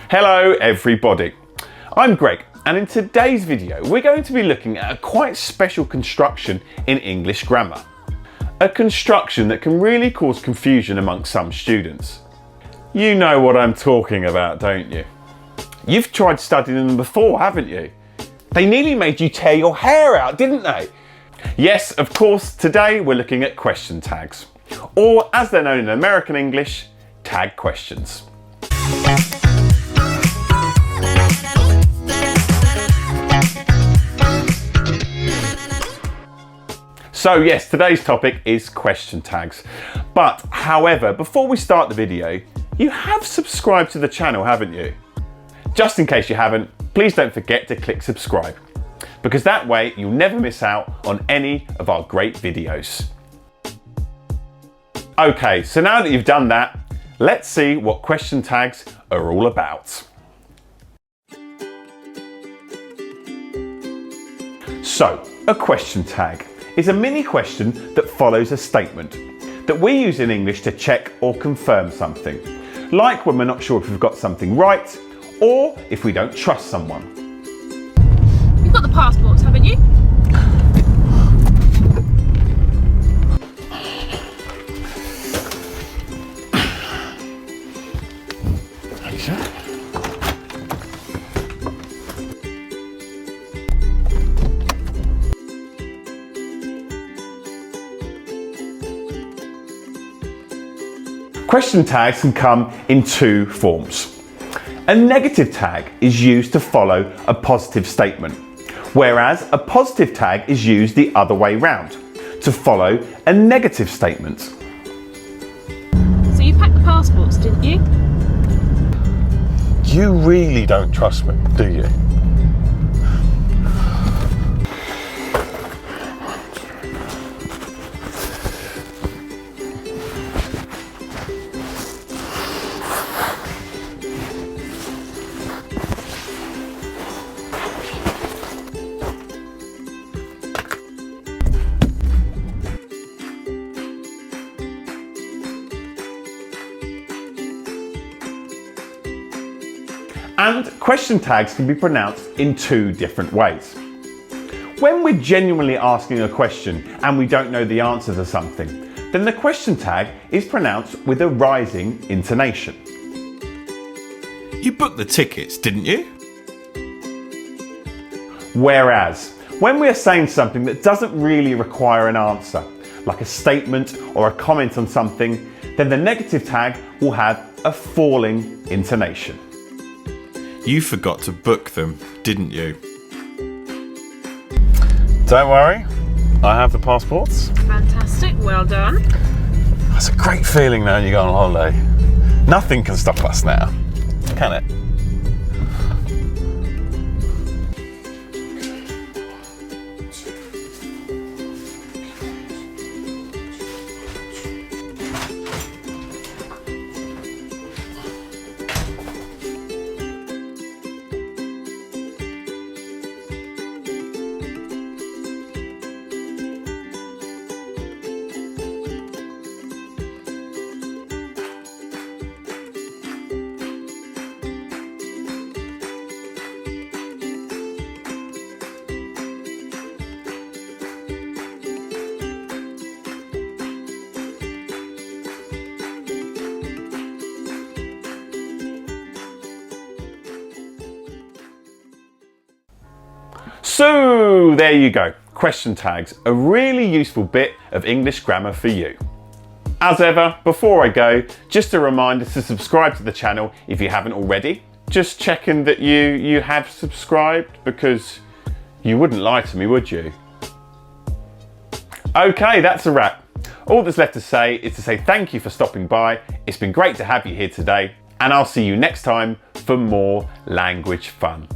Hello everybody, I'm Greg, and in today's video we're going to be looking at a quite special construction in English grammar. A construction that can really cause confusion amongst some students. You know what I'm talking about, don't you? You've tried studying them before, haven't you? They nearly made you tear your hair out, didn't they? Yes, of course, today we're looking at question tags, or as they're known in American English, tag questions. So yes, today's topic is question tags. But however, before we start the video, you have subscribed to the channel, haven't you? Just in case you haven't, please don't forget to click subscribe, because that way you'll never miss out on any of our great videos. Okay, so now that you've done that, let's see what question tags are all about. So, a question tag is a mini question that follows a statement that we use in English to check or confirm something, like when we're not sure if we've got something right or if we don't trust someone. You've got the passports, haven't you? Question tags can come in two forms. A negative tag is used to follow a positive statement, whereas a positive tag is used the other way round, to follow a negative statement. So you packed the passports, didn't you? You really don't trust me, do you? And question tags can be pronounced in two different ways. When we're genuinely asking a question and we don't know the answer to something, then the question tag is pronounced with a rising intonation. You booked the tickets, didn't you? Whereas, when we are saying something that doesn't really require an answer, like a statement or a comment on something, then the negative tag will have a falling intonation. You forgot to book them, didn't you? Don't worry, I have the passports. Fantastic, well done. That's a great feeling now you go on holiday. Nothing can stop us now, can it? So there you go, question tags, a really useful bit of English grammar for you. As ever, before I go, just a reminder to subscribe to the channel if you haven't already. Just checking that you have subscribed, because you wouldn't lie to me, would you? Okay, that's a wrap. All that's left to say is to say thank you for stopping by. It's been great to have you here today, and I'll see you next time for more language fun.